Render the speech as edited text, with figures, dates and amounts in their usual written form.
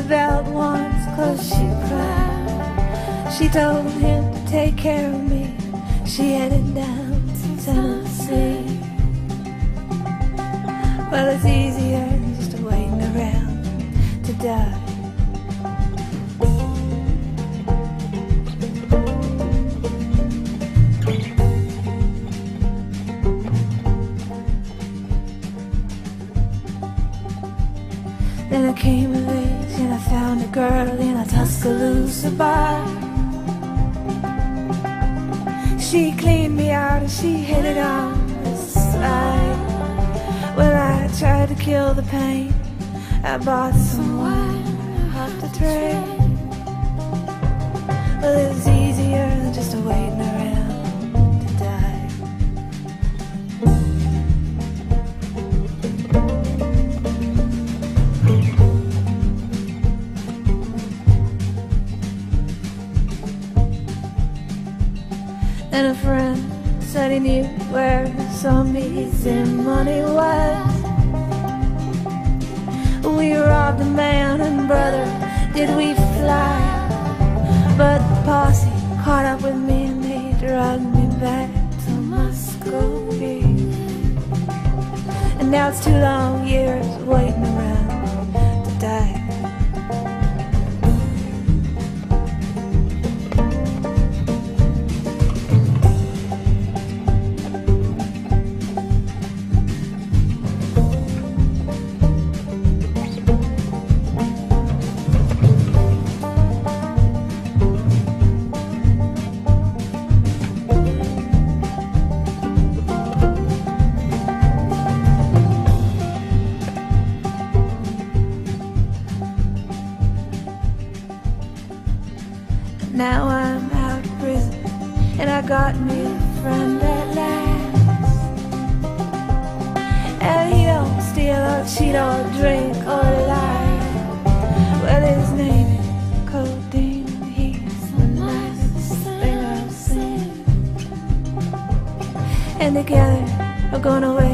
belt once, 'cause she cried. She told him to take care of me. She headed down to Tennessee. Well, it's easier than just waiting around to die. Then I came of age and I found a girl in a Tuscaloosa bar. She cleaned me out and she hit it on the side. Well, I tried to kill the pain. I bought some wine off the tray. Well, it was easier than just waiting around to die. And a friend said he knew where some easy money was. We robbed a man and brother, did we fly. But the posse caught up with me and they dragged me back to Muscovy. And now it's 2 long years waiting around to die. Now I'm out of prison and I got me a friend at last. And he don't steal or cheat or drink or lie. Well, his name is Codeine. He's the nicest thing I've seen. And together we're gonna wait